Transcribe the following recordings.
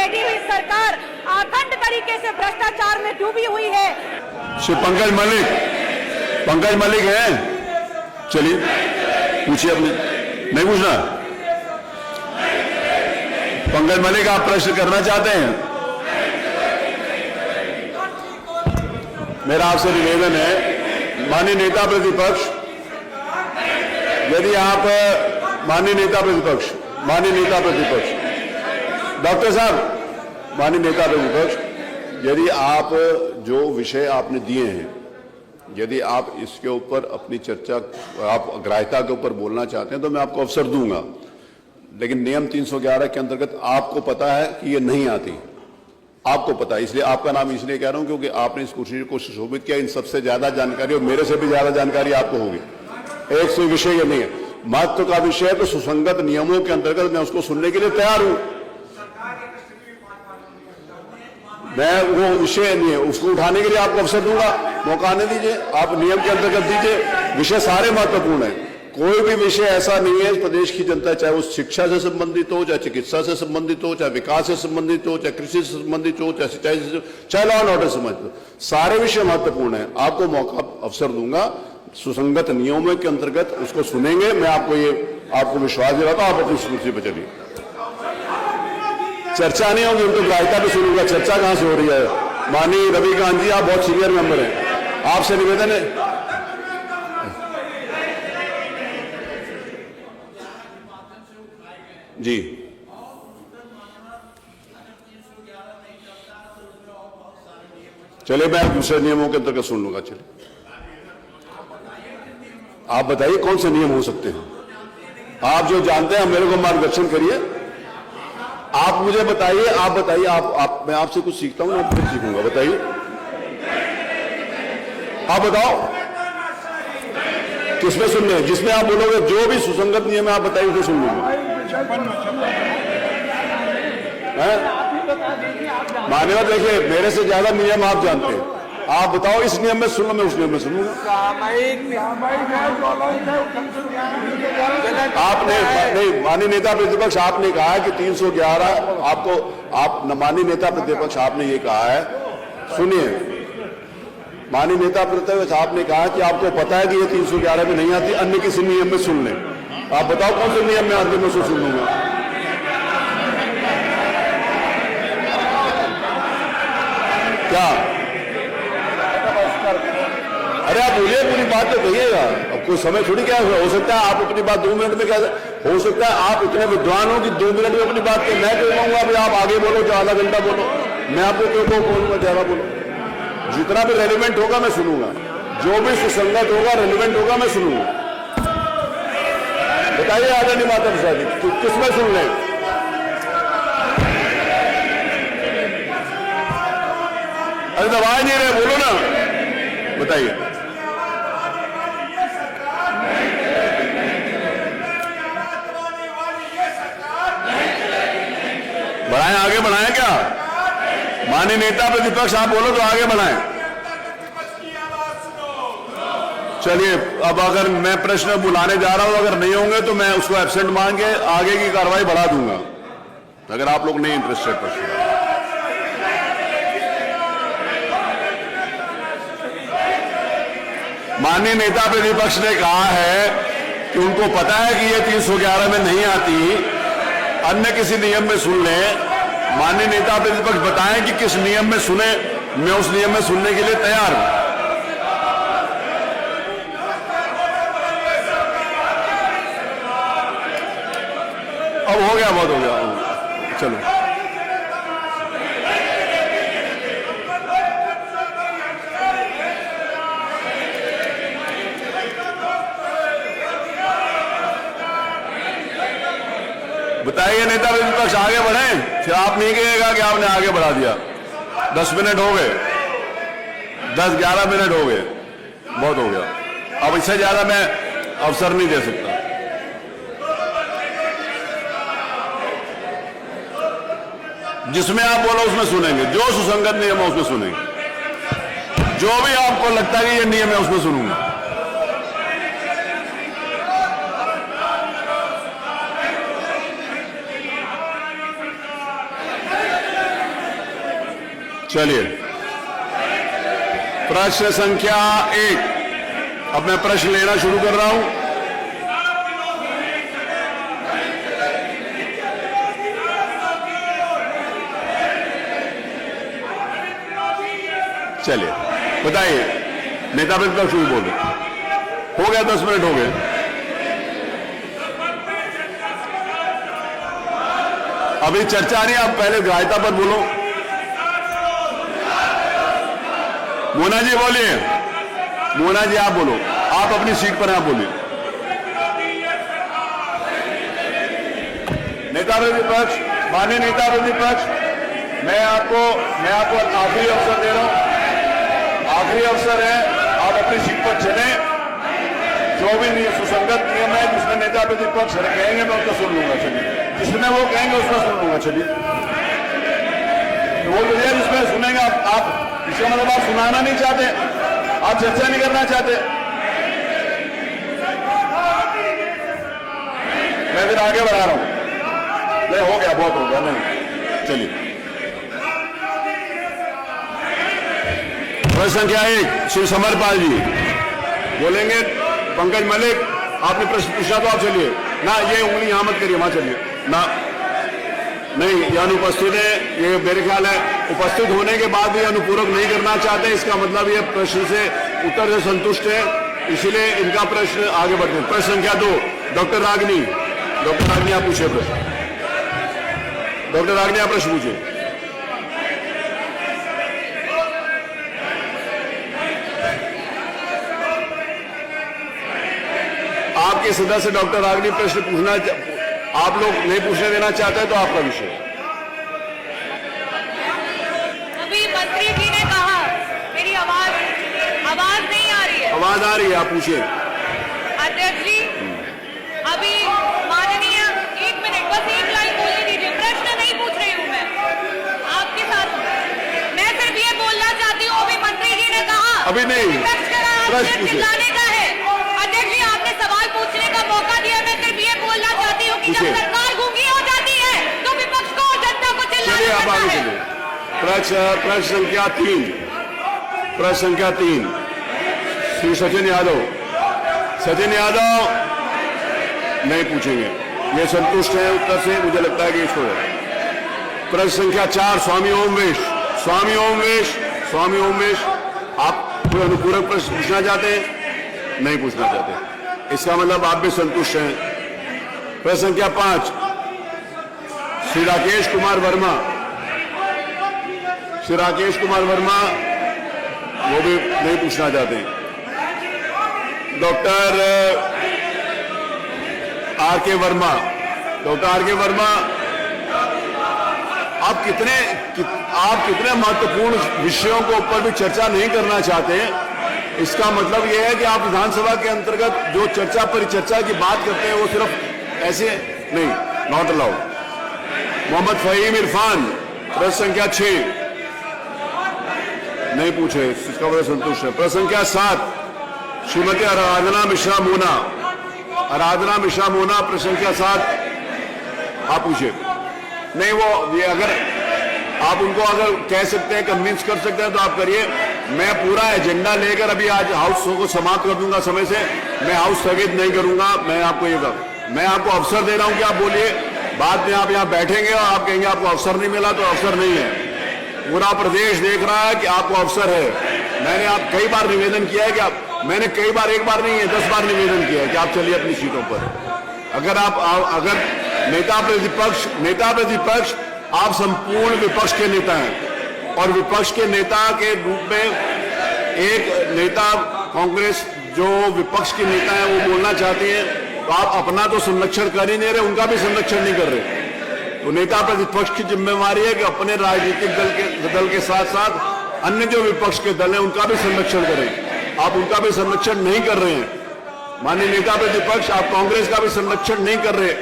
बैठी हुई सरकार अखंड तरीके से भ्रष्टाचार में डूबी हुई है। श्री पंकज मलिक है, चलिए पूछिए। अपने नहीं पूछना? पंकज मलिक, आप प्रश्न करना चाहते हैं? मेरा आपसे निवेदन है, माननीय नेता प्रतिपक्ष, यदि आप माननीय नेता प्रतिपक्ष डॉक्टर साहब, माननीय नेता प्रतिपक्ष, यदि आप जो विषय आपने दिए हैं, यदि आप इसके ऊपर अपनी चर्चा, आप अग्राह्यता के ऊपर बोलना चाहते हैं तो मैं आपको अवसर दूंगा, लेकिन नियम 311 के अंतर्गत आपको पता है कि ये नहीं आती, आपको पता है, इसलिए आपका नाम इसलिए कह रहा हूं क्योंकि आपने इस कुर्सी को सुशोभित किया। इन सबसे ज्यादा जानकारी और मेरे से भी ज्यादा जानकारी आपको होगी। एक से विषय ये नहीं है, महत्व का विषय है, तो सुसंगत नियमों के अंतर्गत मैं उसको सुनने के लिए तैयार हूं। मैं वो विषय नहीं है, उसको उठाने के लिए आपको अवसर दूंगा, मौका आने दीजिए, आप नियम के अंतर्गत दीजिए। विषय सारे महत्वपूर्ण है, कोई भी विषय ऐसा नहीं है प्रदेश की जनता, चाहे वो शिक्षा से संबंधित हो, चाहे चिकित्सा से संबंधित हो, चाहे विकास से संबंधित हो, चाहे कृषि से संबंधित हो, चाहे सिंचाई से, चाहे लॉ एंड ऑर्डर से संबंधित हो, सारे विषय महत्वपूर्ण है। आपको मौका अवसर दूंगा, सुसंगत नियमों के अंतर्गत उसको सुनेंगे। मैं आपको विश्वास दिलाता हूं, आप अपनी स्मृति पर चलिए। चर्चा नहीं होगी, उनको ग्राह्यता भी सुनूंगा, चर्चा कहां से हो रही है? माननीय रविकांत जी, आप बहुत सीनियर मेंबर हैं, आपसे निवेदन है। जी, चलिए मैं दूसरे नियमों के अंतर्गत सुन लूंगा। चलिए आप बताइए कौन से नियम हो सकते हैं, आप जो जानते हैं मेरे को मार्गदर्शन करिए। आप मुझे बताइए, आप बताइए, आप मैं आपसे कुछ सीखता हूं, मैं फिर सीखूंगा। बताइए, आप बताओ किसमें सुनने हैं? जिसमें आप बोलोगे जो भी सुसंगत नियम है आप बताइए, उसे सुन लूंगा। मान्यवर, देखिए मेरे से ज्यादा नियम आप जानते हैं, आप बताओ इस नियम में सुन लो, मैं उस नियम में सुनूंगा। आपने नहीं, माननीय नेता प्रतिपक्ष, आपने कहा है कि 311 आपको, आप माननीय नेता प्रतिपक्ष आपने ये कहा है, सुनिए, माननीय नेता प्रतिपक्ष आपने कहा कि आपको पता है कि ये 311 में नहीं आती, अन्य किसी नियम में सुन लें। आप बताओ कौन से नियम में आती, मैं उसे सुन लूंगा। क्या? अरे आप बोलिए, पूरी बात तो कहिएगा, अब कोई समय थोड़ी क्या हो सकता है आप अपनी बात 2 मिनट में, क्या हो सकता है आप इतने विद्वान हो कि 2 मिनट में अपनी बात मैं क्यों कहूंगा अभी आप आगे बोलो, जो आधा घंटा बोलो, मैं आपको क्यों बोलूंगा ज्यादा बोलो? जितना भी रेलिवेंट होगा मैं सुनूंगा, जो भी सुसंगत होगा, रेलिवेंट होगा, मैं सुनूंगा। बताइए आदरणीय माता प्रसाद जी, किसमें सुन लें? अरे दबाए नहीं रहे, बोलो ना, बताइए। बढ़ाएं, आगे बढ़ाएं क्या? माननीय नेता प्रतिपक्ष आप बोलो तो आगे बढ़ाएं। चलिए, अब अगर मैं प्रश्न बुलाने जा रहा हूं, अगर नहीं होंगे तो मैं उसको एब्सेंट मान के आगे की कार्रवाई बढ़ा दूंगा, अगर आप लोग नहीं इंटरेस्टेड प्रश्न। माननीय नेता प्रतिपक्ष ने कहा है कि उनको पता है कि ये 311 में नहीं आती, अन्य किसी नियम में सुन लें। माननीय नेता प्रतिपक्ष बताएं कि किस नियम में सुने, मैं उस नियम में सुनने के लिए तैयार हूं। अब हो गया, बहुत हो गया, चलो। बताइए नेता प्रतिपक्ष, आगे बढ़े, फिर आप नहीं कहिएगा कि आपने आगे बढ़ा दिया। 10 मिनट हो गए, 10-11 मिनट हो गए, बहुत हो गया, अब इससे ज्यादा मैं अवसर नहीं दे सकता। जिसमें आप बोलो उसमें सुनेंगे, जो सुसंगत नियम है उसमें सुनेंगे, जो भी आपको लगता है कि ये नियम है उसमें सुनूंगा। चलिए, प्रश्न संख्या 1। अब मैं प्रश्न लेना शुरू कर रहा हूं। चलिए, बताइए, नेता प्रतिपक्ष शुरू बोल रहे। हो गया, 10 मिनट हो गए। अभी चर्चा नहीं, आप पहले ग्राह्यता पर बोलो। मोना जी बोलिए, मोना जी आप बोलो, आप अपनी सीट पर आप बोलिए। नेता प्रतिपक्ष, माननीय नेता प्रतिपक्ष, मैं आपको आखिरी अवसर दे रहा हूं। आखिरी अवसर है, आप अपनी सीट पर चले। जो भी सुसंगत नियम है जिसमें नेता प्रतिपक्ष कहेंगे मैं उसका सुन लूंगा। चलिए, जिसमें वो कहेंगे उसका सुन लूंगा। चलिए, वो तो है जिसमें सुनेंगे आप इसका मतलब आप सुनाना नहीं चाहते, आप चर्चा नहीं करना चाहते। मैं फिर आगे बढ़ा रहा हूं। नहीं, हो गया, बहुत हो गया। नहीं, चलिए, प्रश्न संख्या 1 श्री समरपाल जी बोलेंगे। पंकज मलिक, आपने प्रश्न पूछा तो आप चलिए ना, ये उंगली यहां मत करिए, वहां चलिए ना। नहीं, ये अनुपस्थित है, ये मेरे ख्याल है उपस्थित होने के बाद भी अनुपूरक नहीं करना चाहते। इसका मतलब ये प्रश्न से उत्तर से संतुष्ट है, इसीलिए इनका प्रश्न आगे बढ़ते हैं। प्रश्न संख्या 2 डॉक्टर रागिनी। डॉक्टर रागिनी आप पूछिए प्रश्न। डॉक्टर रागिनी आप प्रश्न पूछिए। आपके सदस्य डॉक्टर रागिनी प्रश्न पूछना, आप लोग नहीं पूछने देना चाहते तो आपका विषय। अभी मंत्री जी ने कहा, मेरी आवाज नहीं आ रही है। आवाज आ रही है, आप पूछिए। अध्यक्ष जी, अभी माननीय, 1 मिनट, बस एक लाइन बोलने दीजिए। प्रश्न नहीं पूछ रही हूँ मैं आपके साथ, मैं सिर्फ ये बोलना चाहती हूँ। अभी मंत्री जी ने कहा अभी नहीं, प्रश्न चिल्लाने का है। अध्यक्ष जी, आपने सवाल पूछने का मौका दिया। मैं सिर्फ ये बोलना चाहती हूँ कि जब सरकार गूंगी हो जाती है तो विपक्ष को और जनता को चिल्लाना पड़ता है। प्रश्न संख्या 3। प्रश्न संख्या 3 श्री सचिन यादव। सचिन यादव नहीं पूछेंगे, ये संतुष्ट है उत्तर से, मुझे लगता है कि इसको। प्रश्न संख्या 4 स्वामी ओमवेश। स्वामी ओमवेश, स्वामी ओमवेश, आप कोई अनुपूरक प्रश्न पूछना चाहते हैं? नहीं पूछना चाहते, इसका मतलब आप भी संतुष्ट हैं। प्रश्न संख्या 5 श्री राकेश कुमार वर्मा। श्री राकेश कुमार वर्मा वो भी नहीं पूछना चाहते। डॉक्टर आर के वर्मा। डॉक्टर आर के वर्मा, आप कितने महत्वपूर्ण विषयों के ऊपर भी चर्चा नहीं करना चाहते। इसका मतलब यह है कि आप विधानसभा के अंतर्गत जो परिचर्चा की बात करते हैं वो सिर्फ ऐसे नहीं, नॉट अलाउड। मोहम्मद फहीम इरफान। प्रश्न संख्या 6 नहीं पूछे, इसका बड़ा संतुष्ट है। प्रश्न संख्या 7 श्रीमती आराधना मिश्रा मोना। आराधना मिश्रा मोना, प्रश्न संख्या 7 आप पूछिए। नहीं, वो ये अगर आप उनको अगर कह सकते हैं, कन्विंस कर सकते हैं तो आप करिए। मैं पूरा एजेंडा लेकर अभी आज हाउस को समाप्त कर दूंगा समय से। मैं हाउस स्थगित नहीं करूंगा। मैं आपको अवसर दे रहा हूं कि आप बोलिए। बाद में आप यहां बैठेंगे और आप कहेंगे आपको अवसर नहीं मिला, तो अवसर नहीं है। पूरा प्रदेश देख रहा है कि आपको अवसर है। मैंने आप कई बार निवेदन किया है कि मैंने कई बार, एक बार नहीं है 10 बार निवेदन किया है कि आप चलिए अपनी सीटों पर। अगर नेता प्रतिपक्ष आप संपूर्ण विपक्ष के नेता हैं और विपक्ष के नेता के रूप में एक नेता कांग्रेस जो विपक्ष के नेता है वो बोलना चाहती है, तो आप अपना तो संरक्षण कर ही नहीं रहे, उनका भी संरक्षण नहीं कर रहे। तो नेता प्रतिपक्ष की जिम्मेवारी है कि अपने राजनीतिक दल के साथ साथ अन्य जो विपक्ष के दल हैं उनका भी संरक्षण करें। आप उनका भी संरक्षण नहीं कर रहे हैं। माननीय नेता प्रतिपक्ष, आप कांग्रेस का भी संरक्षण नहीं कर रहे।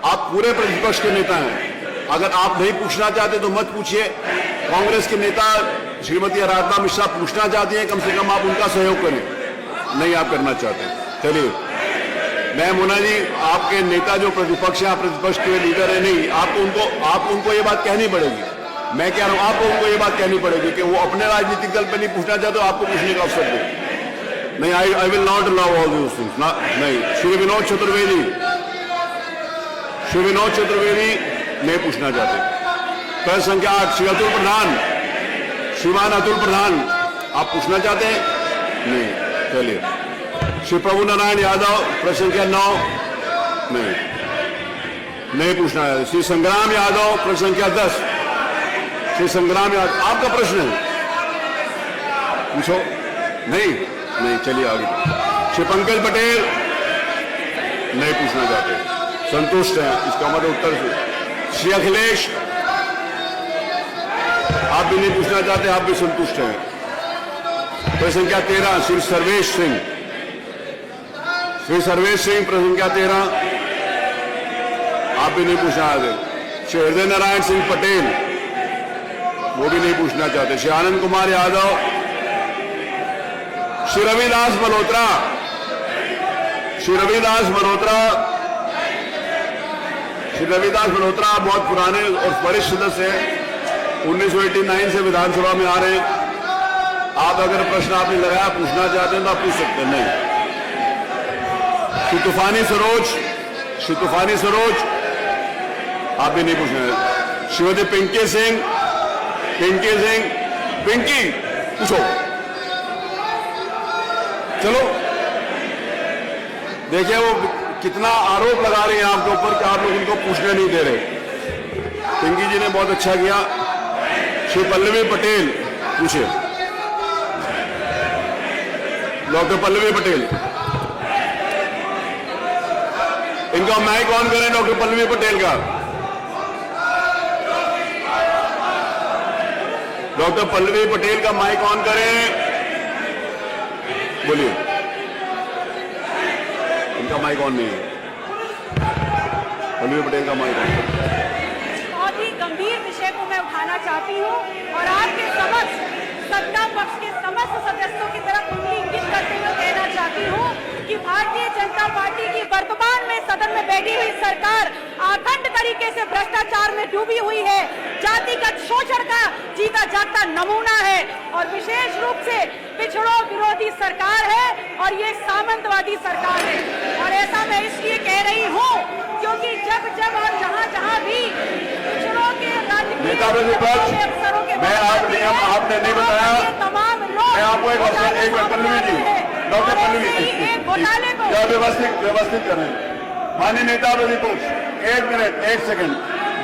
आप पूरे प्रतिपक्ष के नेता हैं। अगर आप नहीं पूछना चाहते तो मत पूछिए। कांग्रेस के नेता श्रीमती आराधना मिश्रा पूछना चाहती हैं, कम से कम आप उनका सहयोग करें। नहीं आप करना चाहते, चलिए। मैं मोना जी, आपके नेता जो प्रतिपक्ष है, आप प्रतिपक्ष के लीडर है, नहीं आपको उनको ये बात कहनी पड़ेगी। मैं कह रहा हूं आपको उनको ये बात कहनी पड़ेगी कि वो अपने राजनीतिक दल पे नहीं पूछना चाहते, आपको पूछने का अवसर दे। नहीं, I will not allow all these things ना। नहीं, श्री विनोद चतुर्वेदी नहीं पूछना चाहते। प्रश्न संख्या 8 श्री अतुल प्रधान, श्रीमान अतुल प्रधान, आप पूछना चाहते हैं? नहीं, चलिए। श्री प्रभु नारायण यादव प्रश्न संख्या 9 नहीं पूछना चाहते। श्री संग्राम यादव प्रश्न संख्या 10, श्री संग्राम यादव आपका प्रश्न है, पूछो। नहीं, चलिए आगे। श्री पंकज पटेल नहीं पूछना चाहते, संतुष्ट हैं, इसका मतलब उत्तर से। श्री अखिलेश आप भी नहीं पूछना चाहते, आप भी संतुष्ट हैं। प्रश्न संख्या 13 श्री सर्वेश सिंह, प्रश्न संख्या 13 आप भी नहीं पूछना चाहते। श्री हृदय नारायण सिंह पटेल वो भी नहीं पूछना चाहते। श्री आनंद कुमार यादव, श्री रविदास मल्होत्रा बहुत पुराने और वरिष्ठ सदस्य हैं, 1989 से विधानसभा में आ रहे हैं। आप अगर प्रश्न आपने लगाया पूछना चाहते हैं तो आप पूछ सकते हैं। नहीं। श्री तूफानी सरोज आप भी नहीं पूछना। श्रीमती पिंकी सिंह पूछो। चलो देखिए वो कितना आरोप लगा रहे हैं आपके ऊपर कि आप लोग उनको पूछने नहीं दे रहे। पिंकी जी ने बहुत अच्छा किया। श्री पल्लवी पटेल पूछे, डॉक्टर पल्लवी पटेल, इनका माइक ऑन करें। डॉक्टर पल्लवी पटेल का, डॉक्टर पल्लवी पटेल का माइक ऑन करें, बोलिए। इनका माइक ऑन नहीं है, पल्लवी पटेल का माइक ऑन। बहुत ही गंभीर विषय को मैं उठाना चाहती हूँ और आपके समक्ष सत्ता पक्ष के समस्त सदस्यों की तरफ उंगली इंगित करते हुए कहना चाहती हूँ कि भारतीय जनता पार्टी की वर्तमान में सदन में बैठी हुई सरकार अखंड तरीके से भ्रष्टाचार में डूबी हुई है, जातिगत शोषण का जीता जागता नमूना है और विशेष रूप से पिछड़ों विरोधी सरकार है और ये सामंतवादी सरकार है। और ऐसा मैं इसलिए कह रही हूँ क्योंकि जब और जहाँ भी पिछड़ों के नेता प्रतिपक्ष, मैं आपने नहीं बताया, मैं आपको एक पल्लवी जी, डॉक्टर पल्लवी व्यवस्थित करें। माननीय नेता प्रतिपक्ष 1 मिनट 1 सेकंड,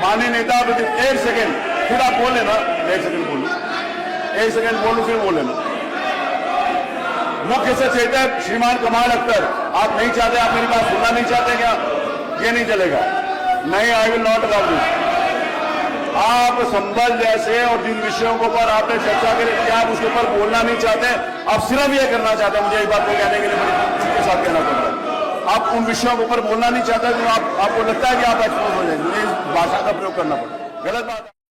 माननीय नेता प्रतिपक्ष 1 सेकंड, फिर आप बोल लेना। 1 सेकंड बोलूं, 1 सेकंड बोलूं फिर बोल लेना। मुख्य सचेतक श्रीमान कमाल अख्तर, आप नहीं चाहते, आप मेरी बात सुनना नहीं चाहते क्या? ये नहीं चलेगा। नहीं, I will not allow this. आप संबल जैसे और जिन विषयों के ऊपर आपने चर्चा करी कि आप उसके ऊपर बोलना नहीं चाहते, आप सिर्फ ये करना चाहते हैं, मुझे इस बात को कहने के लिए बड़ी उनके साथ कहना पड़ रहा है। आप उन विषयों के ऊपर बोलना नहीं चाहते तो आपको लगता है कि आप एक्सपोज हो जाएंगे, मुझे इस भाषा का प्रयोग करना पड़ेगा। गलत बात है।